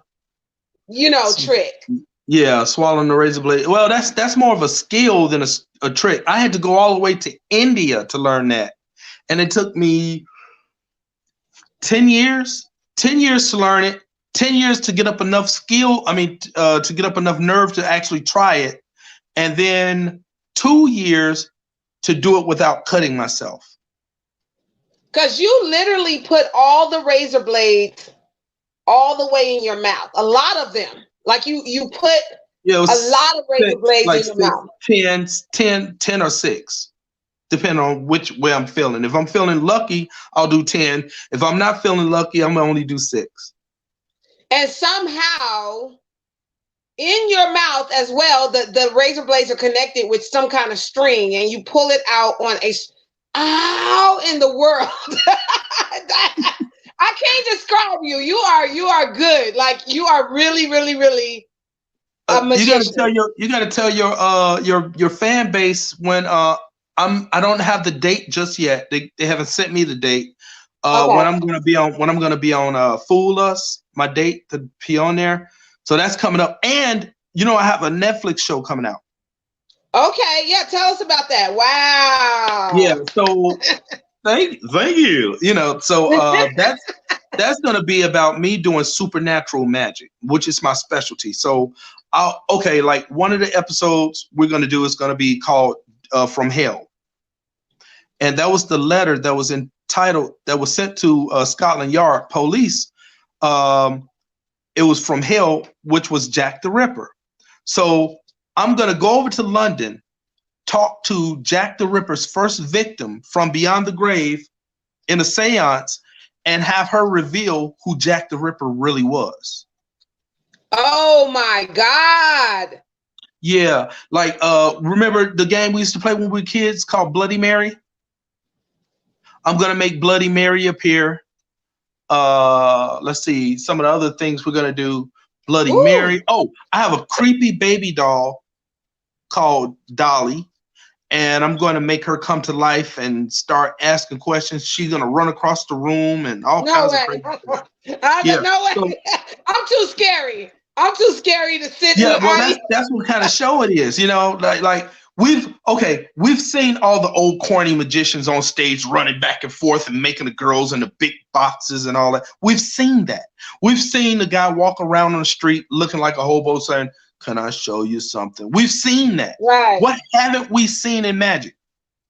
trick. Yeah, swallowing the razor blade. Well, that's more of a skill than a trick. I had to go all the way to India to learn that, and it took me 10 years. 10 years to learn it. 10 years to get up enough skill. I mean, to get up enough nerve to actually try it, and then 2 years to do it without cutting myself. Because you literally put all the razor blades all the way in your mouth. A lot of them. Like you put Yeah, it a was lot of razor six, blades like in your six, mouth. 10 or 6, depending on which way I'm feeling. If I'm feeling lucky, I'll do 10. If I'm not feeling lucky, I'm gonna only do 6. And somehow in your mouth as well, the razor blades are connected with some kind of string, and you pull it out on a. How in the world? I can't describe you. You are good. Like you are really, really, really a magician. You gotta tell your fan base when I don't have the date just yet. They haven't sent me the date. When Okay. I'm gonna be on Fool Us, my date to be on there. So that's coming up. And I have a Netflix show coming out. Okay. Yeah. Tell us about that. Yeah, Wow. so thank you. So that's gonna be about me doing supernatural magic, which is my specialty. So like one of the episodes we're gonna do is gonna be called From Hell. And that was the letter that was entitled that was sent to Scotland Yard police. It was from hell, which was Jack the Ripper. So I'm gonna go over to London, talk to Jack the Ripper's first victim from beyond the grave in a seance, and have her reveal who Jack the Ripper really was. Oh my God. Yeah, like remember the game we used to play when we were kids called Bloody Mary? I'm gonna make Bloody Mary appear. Let's see some of the other things we're gonna do. Bloody Ooh. Mary. Oh, I have a creepy baby doll called Dolly, and I'm going to make her come to life and start asking questions. She's going to run across the room and all No kinds of way. crazy stuff. Yeah. No So way. I'm too scary. I'm too scary to sit in yeah, the well audience. that's what kind of show it is, like we've seen all the old corny magicians on stage running back and forth and making the girls in the big boxes and all that. We've seen that. We've seen the guy walk around on the street looking like a hobo saying, "Can I show you something?" We've seen that. Right. What haven't we seen in magic?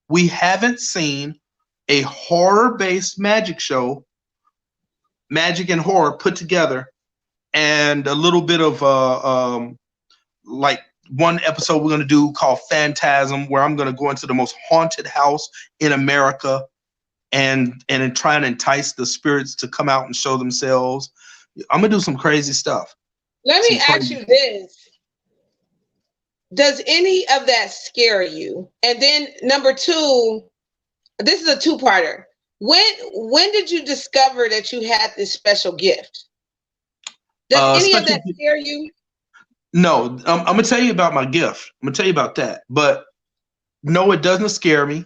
We haven't seen a horror-based magic show, magic and horror put together, and a little bit of like one episode we're going to do called Phantasm, where I'm going to go into the most haunted house in America and try and entice the spirits to come out and show themselves. I'm going to do some crazy stuff. Let me ask you this. Does any of that scare you? And then number two, this is a two-parter. When did you discover that you had this special gift? Does any of that scare you? No, I'm gonna tell you about my gift. I'm gonna tell you about that. But no, it doesn't scare me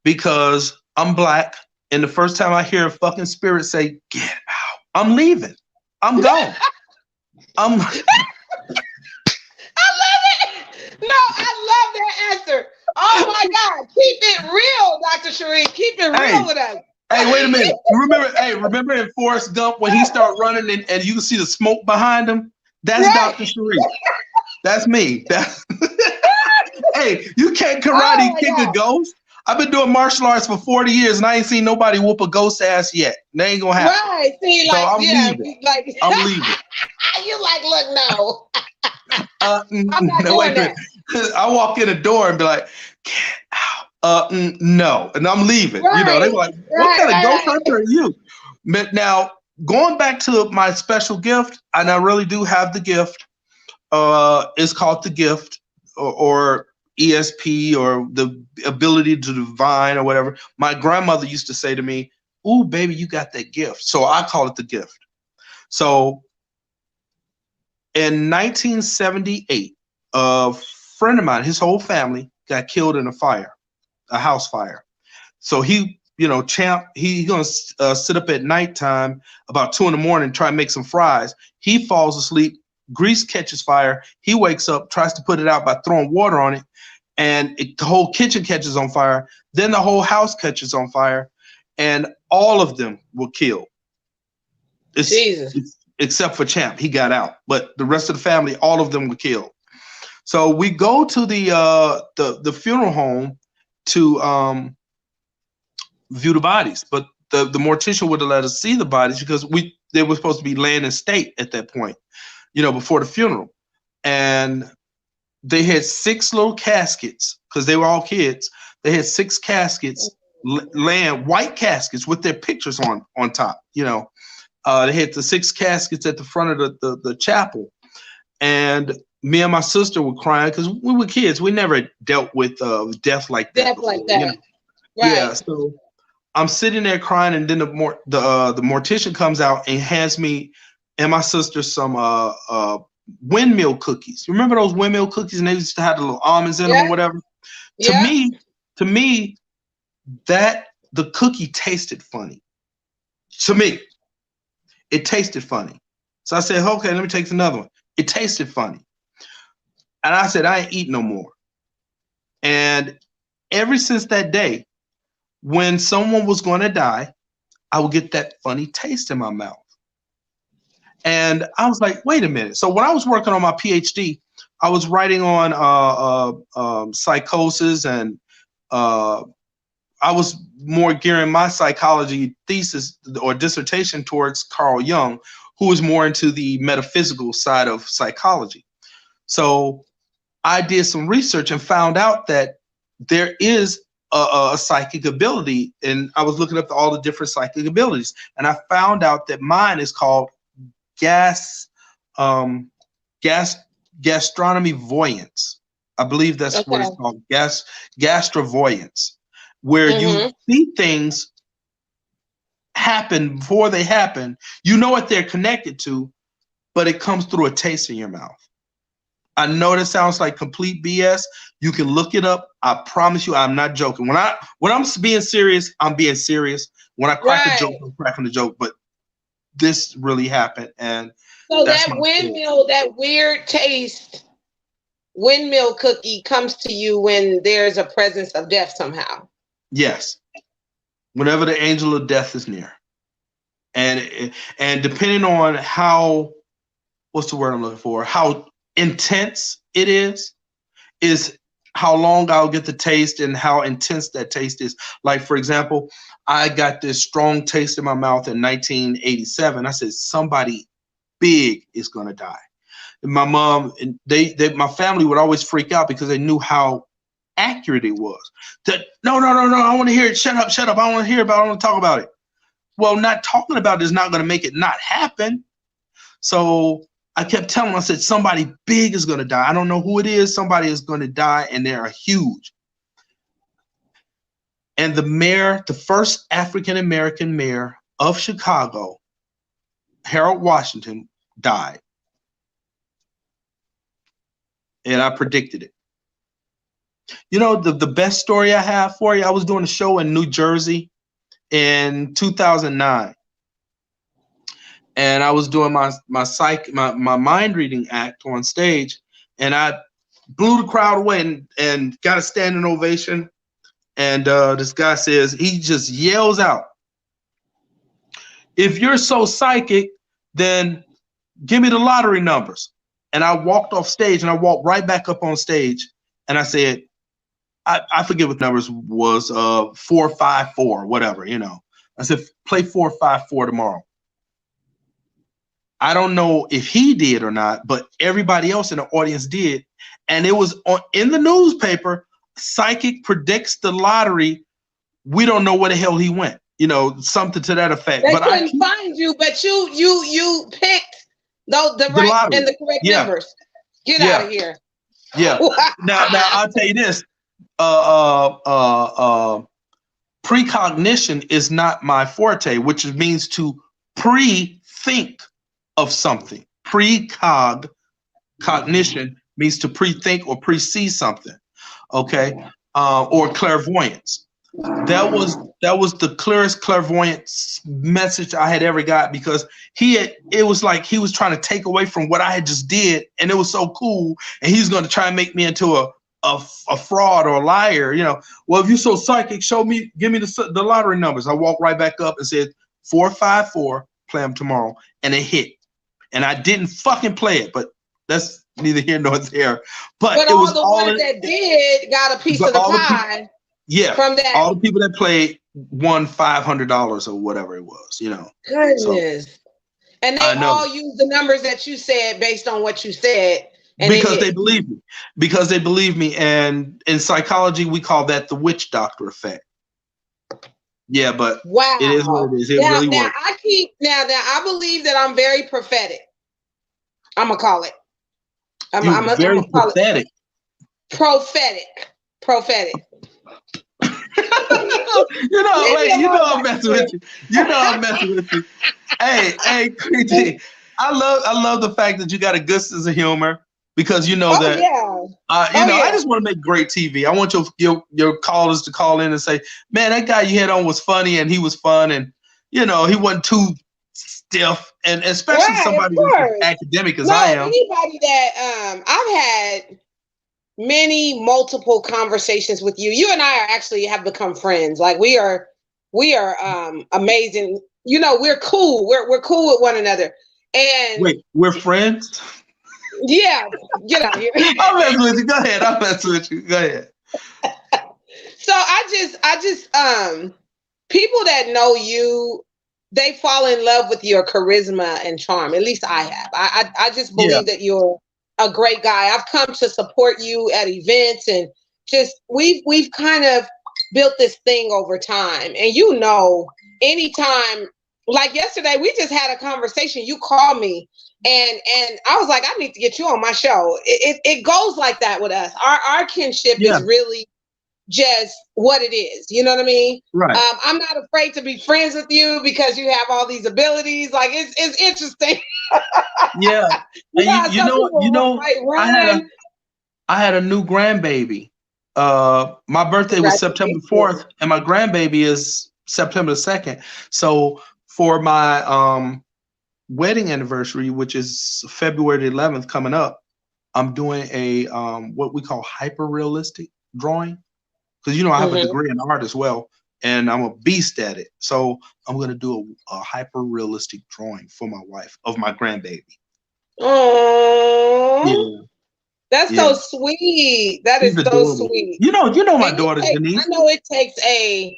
because I'm black, and the first time I hear a fucking spirit say "get out," I'm leaving. I'm gone. I'm I love it. No, I love that answer. Oh my God. Keep it real, Dr. Shareef. Keep it real hey, with us. hey, wait a minute. Remember in Forrest Gump when he started running and you can see the smoke behind him? That's Right. Dr. Sharif. That's me. Hey, you can't Oh karate my kick a God. ghost. I've been doing martial arts for 40 years and I ain't seen nobody whoop a ghost ass yet. That ain't gonna happen. Right. See, So like, I'm yeah, leaving. like I'm leaving. you like, look, no, I'm not No, wait doing a minute. that. I walk in the door and be like, get out. No. And I'm leaving. You know, they Right. were like, what Right. kind of ghost Right. hunter are you? But now, going back to my special gift, and I really do have the gift. It's called the gift or ESP or the ability to divine or whatever. My grandmother used to say to me, "Ooh, baby, you got that gift." So I call it the gift. So in 1978, a friend of mine, his whole family got killed in a fire, a house fire. So he, Champ, he gonna sit up at nighttime about 2 in the morning, try and make some fries. He falls asleep. Grease catches fire. He wakes up, tries to put it out by throwing water on it, and the whole kitchen catches on fire. Then the whole house catches on fire, and all of them were killed. Jesus. It's except for Champ, he got out, but the rest of the family, all of them were killed. So we go to the funeral home to view the bodies, but the mortician wouldn't let us see the bodies because they were supposed to be laying in state at that point, before the funeral, and they had six little caskets because they were all kids. They had six caskets laying, white caskets with their pictures on top. They had the six caskets at the front of the chapel, and me and my sister were crying because we were kids. We never dealt with death like that Death like before. that. Yeah. Right. So I'm sitting there crying, and then the mortician comes out and hands me and my sister some windmill cookies. Remember those windmill cookies, and they used to have the little almonds in them or Yeah. whatever. To Yeah. me, to me, that the cookie tasted funny. To me, it tasted funny. So I said, okay, let me take another one. It tasted funny, and I said, I ain't eat no more. And ever since that day, when someone was going to die, I would get that funny taste in my mouth. And I was like, wait a minute. So when I was working on my PhD, I was writing on psychosis, and uh, I was more gearing my psychology thesis or dissertation towards Carl Jung, who was more into the metaphysical side of psychology. So I did some research and found out that there is a psychic ability, and I was looking up all the different psychic abilities, and I found out that mine is called gas um gas gastronomy voyance. I believe that's what Okay. it's called, gastrovoyance, where you Mm-hmm. see things happen before they happen. You know what they're connected to, but it comes through a taste in your mouth. I know that sounds like complete BS. You can look it up. I promise you, I'm not joking. When I'm being serious, I'm being serious. When I crack a joke, Right. I'm cracking a joke. But this really happened, and So that's that my story. windmill, that weird taste windmill cookie comes to you when there's a presence of death somehow. Yes, whenever the angel of death is near, and depending on how, what's the word I'm looking for, how intense it is how long I'll get the taste and how intense that taste is. Like, for example, I got this strong taste in my mouth in 1987. I said, somebody big is going to die. And my mom and my family would always freak out because they knew how accurate it was. That no, no, no, no, I want to hear it. Shut up, shut up. I want to hear about it. I want to talk about it. Well, not talking about it is not going to make it not happen. So I kept telling him, I said, somebody big is going to die. I don't know who it is. Somebody is going to die, and they are huge. And the mayor, the first African American mayor of Chicago, Harold Washington, died. And I predicted it. The best story I have for you, I was doing a show in New Jersey in 2009. and I was doing my mind reading act on stage, and I blew the crowd away and got a standing ovation. And this guy says, he just yells out, "If you're so psychic, then give me the lottery numbers." And I walked off stage, and I walked right back up on stage, and I said, I forget what the numbers was, 454, whatever, you know. I said, play 454 tomorrow. I don't know if he did or not, but everybody else in the audience did. And it was in the newspaper, psychic predicts the lottery. We don't know where the hell he went. You know, something to that effect. They But couldn't find you, but you picked the right lottery. and the correct numbers. Get out of here. Yeah. Now I'll tell you this. Precognition is not my forte, which means to pre-think of something. Cognition means to pre-think or pre-see something. Okay. Or clairvoyance. That was the clearest clairvoyance message I had ever got, because it was like he was trying to take away from what I had just did, and it was so cool, and he's going to try and make me into a fraud or a liar, you know. Well, if you're so psychic, give me the lottery numbers. I walked right back up and said 454, play them tomorrow, and it hit. And I didn't fucking play it, but that's neither here nor there. But it was all the ones that did got a piece of the pie. Yeah, from that. All the people that played won $500 or whatever it was, you know. Goodness. So, and they all used the numbers that you said based on what you said. Because they believe me. Because they believe me. And in psychology, we call that the witch doctor effect. Yeah, but wow, it is what it is. It really works. I believe that I'm very prophetic. I'm gonna call it. I'm very prophetic. Prophetic. I'm messing with you. I'm messing with you. Hey, Creepy. I love the fact that you got a good sense of humor, because you know that. I just want to make great TV. I want your callers to call in and say, "Man, that guy you had on was funny, and he was fun, and he wasn't too stiff." And especially somebody as academic as I am. Anybody that I've had multiple conversations with you. You and I have become friends. Like we are amazing. You know, we're cool. We're cool with one another. And wait, we're friends? Yeah, get out here. I'm messing with you. Go ahead. I'm messing with you. Go ahead. So I just people that know you, they fall in love with your charisma and charm. At least I have. I just believe that you're a great guy. I've come to support you at events, and just we've kind of built this thing over time. And anytime, like yesterday, we just had a conversation. You called me, and I was like, I need to get you on my show. It goes like that with us. Our kinship is really just what it is. You know what I mean? Right. I'm not afraid to be friends with you because you have all these abilities. Like it's interesting. Yeah. And I had a new grandbaby. My birthday was September 4th, and my grandbaby is September 2nd. So for my wedding anniversary, which is February 11th coming up, I'm doing a what we call hyper realistic drawing, because I have a degree in art as well, and I'm a beast at it. So I'm going to do a hyper realistic drawing for my wife of my grandbaby. Oh, that's so sweet. That is so sweet. You know my daughter Denise. I know it takes a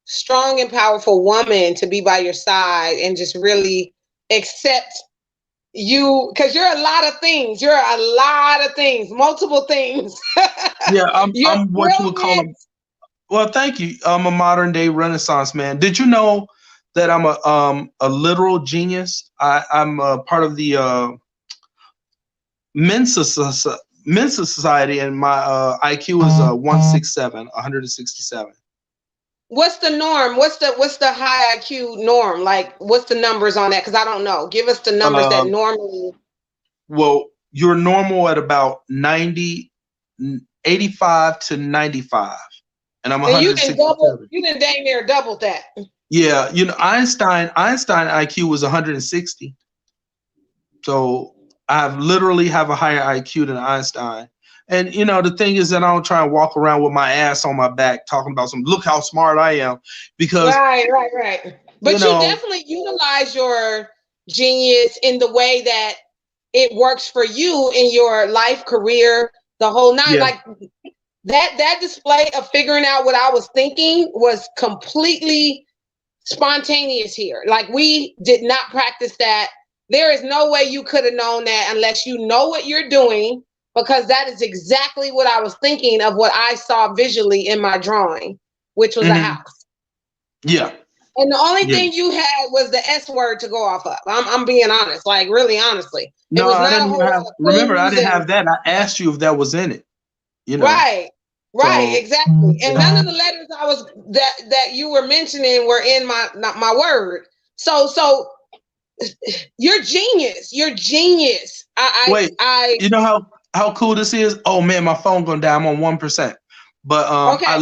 strong and powerful woman to be by your side and just really accept you, because you're a lot of things. You're a lot of things, multiple things. Yeah, I'm what you would call them. Well, thank you. I'm a modern day Renaissance man. Did you know that I'm a literal genius? I'm a part of the Mensa Society, and my IQ is 167. What's the norm? What's the high IQ norm? Like, what's the numbers on that? Because I don't know. Give us the numbers that normally. Well, you're normal at about 85 to 95, and I'm 167. You didn't dang near double that. Yeah, Einstein IQ was 160. So I literally have a higher IQ than Einstein. And the thing is that I don't try and walk around with my ass on my back talking about look how smart I am, because Right. you But you know, definitely utilize your genius in the way that it works for you in your life, career, the whole nine. yeah. Like that display of figuring out what I was thinking was completely spontaneous here. Like we did not practice that. There is no way you could have known that unless you know what you're doing, because that is exactly what I was thinking of what I saw visually in my drawing, which was a Hmm. house. Yeah. And the only Yeah. thing you had was the S word to go off of. I'm being honest, like really honestly. It No, was I not a didn't even whole have. lot of Remember, I clues didn't and have that. I asked you if that was in it. You know. right, right, So exactly. And none yeah. of the letters I was that you were mentioning were in my not my word. So you're genius. You're genius. Wait. I You know how cool this is? Oh man, my phone gonna die. I'm on 1%. But I okay.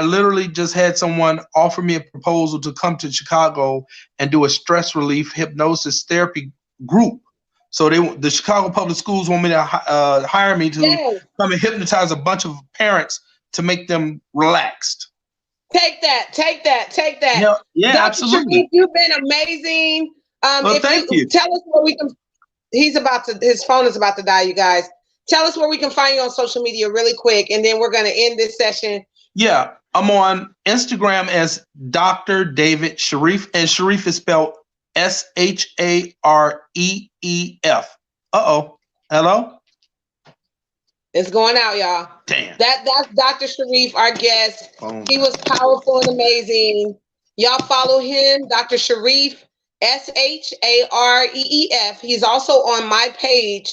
literally just had someone offer me a proposal to come to Chicago and do a stress relief hypnosis therapy group. So the Chicago Public Schools want me to hire me to Yes. come and hypnotize a bunch of parents to make them relaxed. Take that. Take that. Take that. Yeah, yeah, Dr. Shareef, absolutely. you've been amazing. Well, If thank you you. tell us where we can his phone is about to die, you guys. Tell us where we can find you on social media really quick, and then we're going to end this session. Yeah, I'm on Instagram as Dr. David Shareef, and Shareef is spelled Shareef. Uh-oh. Hello? It's going out, y'all. Damn. That's Dr. Shareef, our guest. Phone. He was powerful and amazing. Y'all follow him, Dr. Shareef, Shareef. He's also on my page.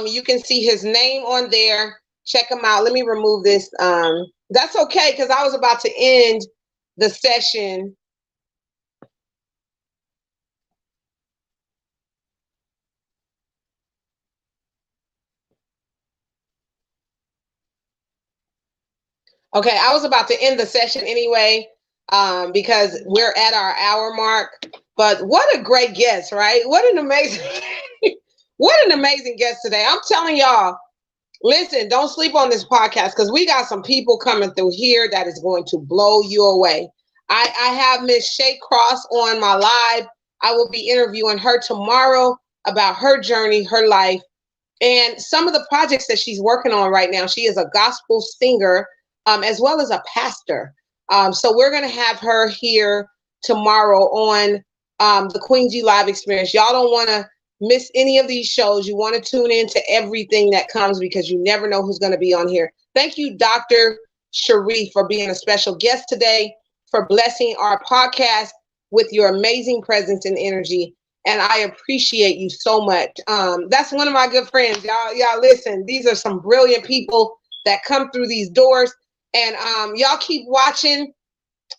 You can see his name on there. Check him out. Let me remove this. That's okay, because I was about to end the session. Okay, I was about to end the session anyway, because we're at our hour mark. But what a great guest, right? What an amazing, what an amazing guest today. I'm telling y'all, listen, don't sleep on this podcast, because we got some people coming through here that is going to blow you away. I have Miss Shay Cross on my live. I will be interviewing her tomorrow about her journey, her life, and some of the projects that she's working on right now. She is a gospel singer, as well as a pastor. So we're going to have her here tomorrow on the Queen G Live Experience. Y'all don't want to miss any of these shows. You want to tune in to everything that comes, because you never know who's going to be on here. Thank you, Dr. Shareef, for being a special guest today, for blessing our podcast with your amazing presence and energy. And I appreciate you so much. That's one of my good friends. Y'all listen, these are some brilliant people that come through these doors. And y'all keep watching,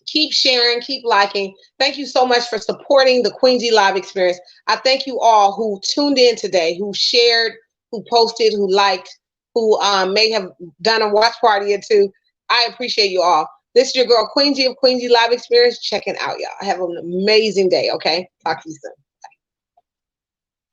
keep sharing, keep liking. Thank you so much for supporting the Queen G Live Experience. I thank you all who tuned in today, who shared, who posted, who liked, who may have done a watch party or two. I appreciate you all. This is your girl, Queen G of Queen G Live Experience, checking out, y'all. Have an amazing day, okay? Talk to you soon.